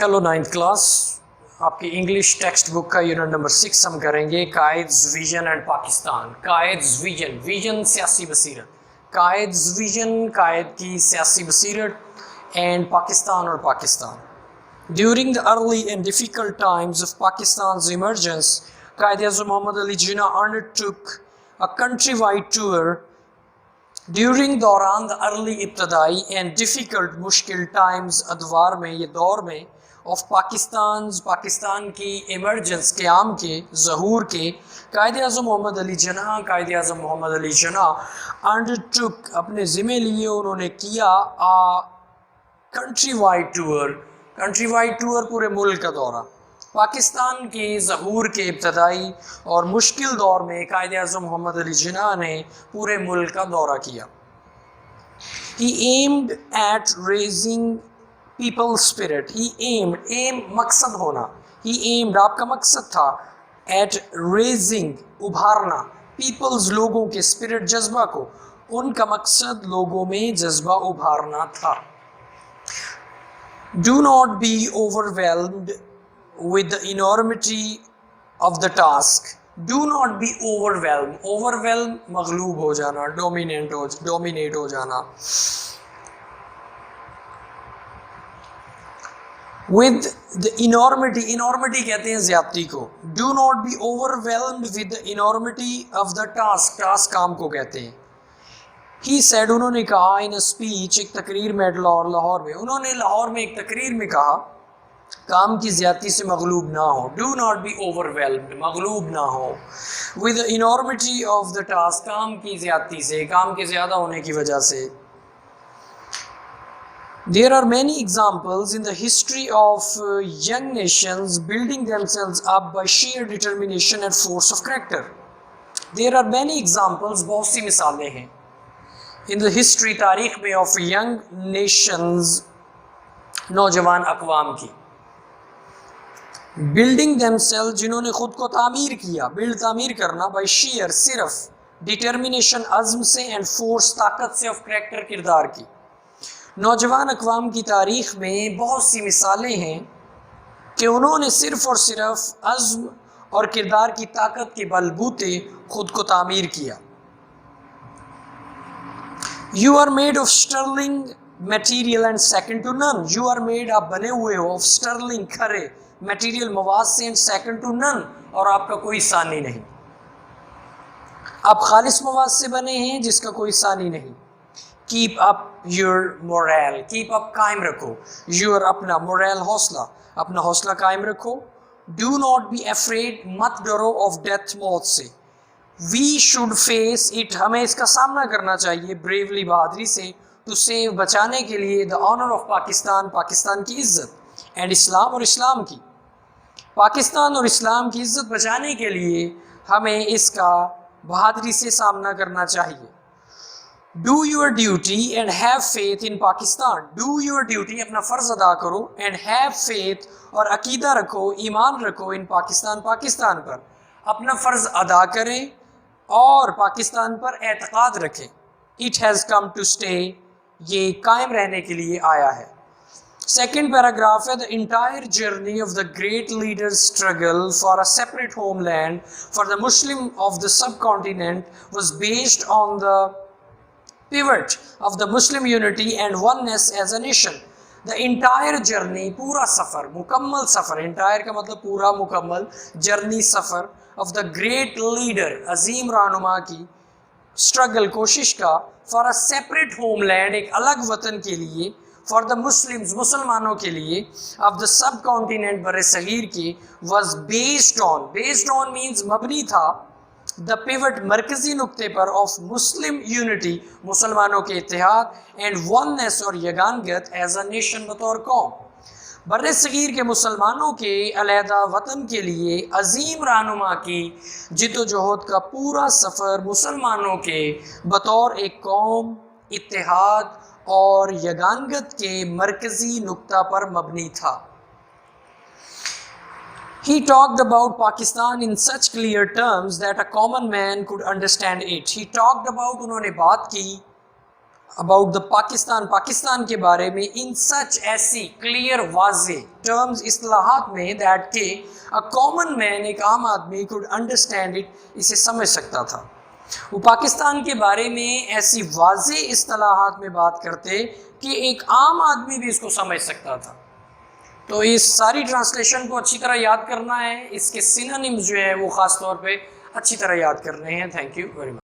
Hello ninth class, आपकी English text book का unit number 6 हम करेंगे Quaid's vision and Pakistan. Quaid's vision, vision सियासी बसीरत, कायद्स विजन कायद की सियासी बसीरत एंड पाकिस्तान और Pakistan. During the early and difficult times of Pakistan's emergence, Quaid-e-Azam Mohammad Ali Jinnah undertook a country-wide tour during दौरान द अर्ली इब्तदाई एंड डिफ़िकल्ट मुश्किल टाइम्स अदवार में, ये दौर में ऑफ पाकिस्तान की इमरजेंस क़याम के ज़हूर के कायद-ए-आज़म मोहम्मद अली जिन्ना अंडरटुक अपने ज़िम्मे लिए, उन्होंने किया कंट्री वाइड टूर पूरे मुल्क का दौरा। पाकिस्तान के ज़हूर के इब्तदाई और मुश्किल दौर में कायद-ए-आज़म मोहम्मद अली जिन्ना ने पूरे मुल्क का दौरा किया। He aimed at raising people's spirit. Aim मकसद होना। He aimed, आपका मकसद था, at raising उभारना, people's लोगों के spirit जज्बा को, उनका मकसद लोगों में जज्बा उभारना था। Do not be overwhelmed with the enormity of the task. Do not be overwhelmed. Overwhelm मगलूब हो जाना, dominate हो जाना। With the enormity कहते हैं ज़्यादती को। Do not be overwhelmed with the enormity of the task काम को कहते हैं। He said, उन्होंने कहा in a speech, एक तकरीर में लाहौर में, उन्होंने लाहौर में एक तकरीर में कहा, काम की ज़्यादती से मगलूब ना हो। Do not be overwhelmed, मगलूब ना हो। With the enormity of the task, काम की ज़्यादती से, काम के ज़्यादा होने की वजह से। There are many examples in the history of young nations building themselves up by sheer determination and force of character. There are many examples, बहुत सी मिसालें हैं in the history, तारीख़ में, of young nations, नौजवान अक़वाम की, building themselves, जिन्होंने ख़ुद को तामीर किया, तामीर करना, by sheer, सिर्फ, determination, अज़्म से, and force, ताकत से, of character, किरदार की। नौजवान अक़वाम की तारीख़ में बहुत सी मिसालें हैं कि उन्होंने सिर्फ़ और सिर्फ अज़्म और किरदार की ताकत के बलबूते ख़ुद को तामीर किया। You are made of sterling material and second to none. You are made, आप बने हुए हो, of sterling, खरे, material, मवाद से, and second to none, और आपका कोई सानी नहीं। आप खालिस मवाद से बने हैं जिसका कोई सानी नहीं। Keep up your morale, keep up, कायम रखो, your, अपना, morale, हौसला, अपना हौसला कायम रखो। Do not be afraid, मत डरो, of death, मौत से। We should face it, हमें इसका सामना करना चाहिए, bravely, बहादुरी से, to save, बचाने के लिए, the honor of Pakistan, Pakistan की इज़्ज़त, and Islam, और इस्लाम की, पाकिस्तान और इस्लाम की इज़्ज़त बचाने के लिए हमें इसका बहादुरी से सामना करना चाहिए। Do your duty and have faith in Pakistan. Do your duty, अपना फ़र्ज़ अदा करो, and have faith, और अकीदा रखो, ईमान रखो, in Pakistan, पाकिस्तान पर, अपना फ़र्ज़ अदा करें और पाकिस्तान पर एतक़ाद रखें। It has come to stay, ये कायम रहने के लिए आया है। सेकेंड पैराग्राफ है, the entire journey of the great leaders' struggle for a separate homeland for the Muslim of the subcontinent was based on the pivot of the Muslim unity and oneness as a nation. The entire journey, पूरा सफ़र, मुकम्मल सफ़र, entire का मतलब पूरा, मुकम्मल, journey, suffer, of the great leader, अजीम रहनुमा की, struggle, कोशिश का, for a separate homeland, एक अलग वतन के लिए, for the Muslims, मुसलमानों के लिए, of the subcontinent, बरे सगीर की, was based on means मबनी था, the pivot, मरकज़ी नुक्ते पर, of Muslim unity, मुसलमानों के इत्तेहाद, and oneness, और यगानगत, as a nation, बतौर कौम, बर्रे सगीर के मुसलमानों के अलहदा वतन के लिए अजीम रहनुमा की जिद्दोजहद का पूरा सफ़र मुसलमानों के बतौर एक कौम, इत्तेहाद और यगानगत के मरकज़ी नुक्ता पर मबनी था। He talked about Pakistan in such clear terms that a common man could understand it. He talked about, उन्होंने बात की, अबाउट द पाकिस्तान, पाकिस्तान के बारे में, इन सच ऐसी क्लियर वाजे टर्म्स इस्लाहात में दैट के अ कॉमन मैन, एक आम आदमी कुड अंडरस्टैंड इट, इसे समझ सकता था। वो पाकिस्तान के बारे में ऐसी वाजे इस्लाहात में बात करते कि एक आम आदमी भी इसको समझ सकता था। तो इस सारी ट्रांसलेशन को अच्छी तरह याद करना है, इसके सिनोनिम्स जो है वो ख़ास तौर पे अच्छी तरह याद करने हैं। Thank you very much.